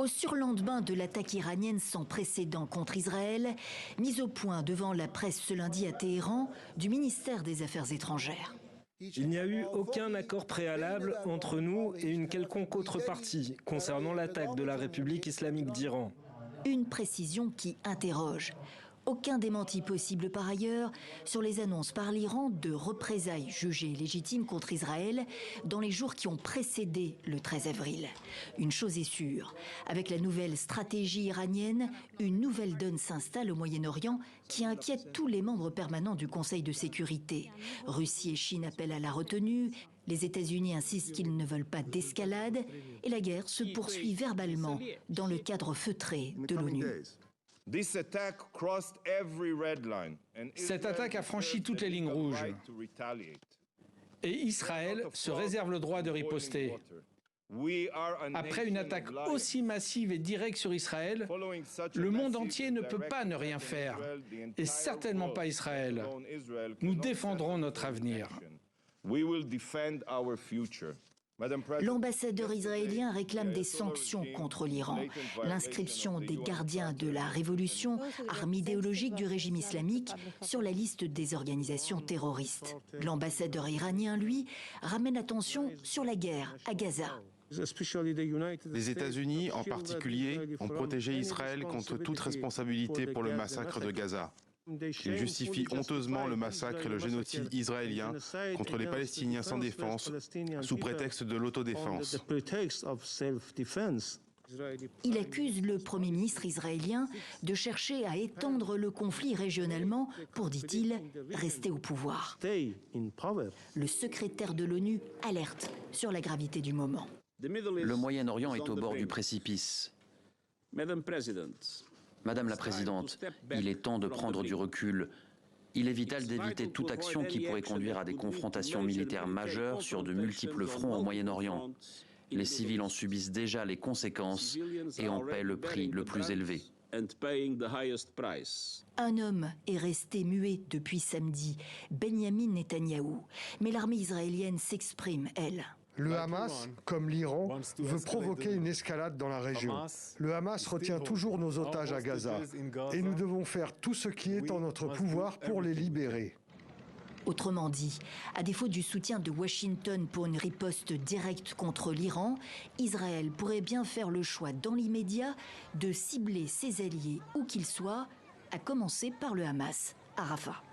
Au surlendemain de l'attaque iranienne sans précédent contre Israël, mise au point devant la presse ce lundi à Téhéran du ministère des Affaires étrangères. Il n'y a eu aucun accord préalable entre nous et une quelconque autre partie concernant l'attaque de la République islamique d'Iran. Une précision qui interroge. Aucun démenti possible par ailleurs sur les annonces par l'Iran de représailles jugées légitimes contre Israël dans les jours qui ont précédé le 13 avril. Une chose est sûre, avec la nouvelle stratégie iranienne, une nouvelle donne s'installe au Moyen-Orient qui inquiète tous les membres permanents du Conseil de sécurité. Russie et Chine appellent à la retenue, les États-Unis insistent qu'ils ne veulent pas d'escalade et la guerre se poursuit verbalement dans le cadre feutré de l'ONU. Cette attaque a franchi toutes les lignes rouges. Et Israël se réserve le droit de riposter. Après une attaque aussi massive et directe sur Israël, le monde entier ne peut pas ne rien faire. Et certainement pas Israël. Nous défendrons notre avenir. L'ambassadeur israélien réclame des sanctions contre l'Iran. L'inscription des gardiens de la révolution, arme idéologique du régime islamique, sur la liste des organisations terroristes. L'ambassadeur iranien, lui, ramène l'attention sur la guerre à Gaza. Les États-Unis, en particulier, ont protégé Israël contre toute responsabilité pour le massacre de Gaza. Ils justifient honteusement le massacre et le génocide israélien contre les Palestiniens sans défense sous prétexte de l'autodéfense. Il accuse le Premier ministre israélien de chercher à étendre le conflit régionalement pour, dit-il, rester au pouvoir. Le secrétaire de l'ONU alerte sur la gravité du moment. Le Moyen-Orient est au bord du précipice. Madame la Présidente, il est temps de prendre du recul. Il est vital d'éviter toute action qui pourrait conduire à des confrontations militaires majeures sur de multiples fronts au Moyen-Orient. Les civils en subissent déjà les conséquences et en paient le prix le plus élevé. Un homme est resté muet depuis samedi, Benyamin Netanyahou. Mais l'armée israélienne s'exprime, elle. Le Hamas, comme l'Iran, veut provoquer une escalade dans la région. Le Hamas retient toujours nos otages à Gaza. Et nous devons faire tout ce qui est en notre pouvoir pour les libérer. Autrement dit, à défaut du soutien de Washington pour une riposte directe contre l'Iran, Israël pourrait bien faire le choix dans l'immédiat de cibler ses alliés où qu'ils soient, à commencer par le Hamas à Rafah.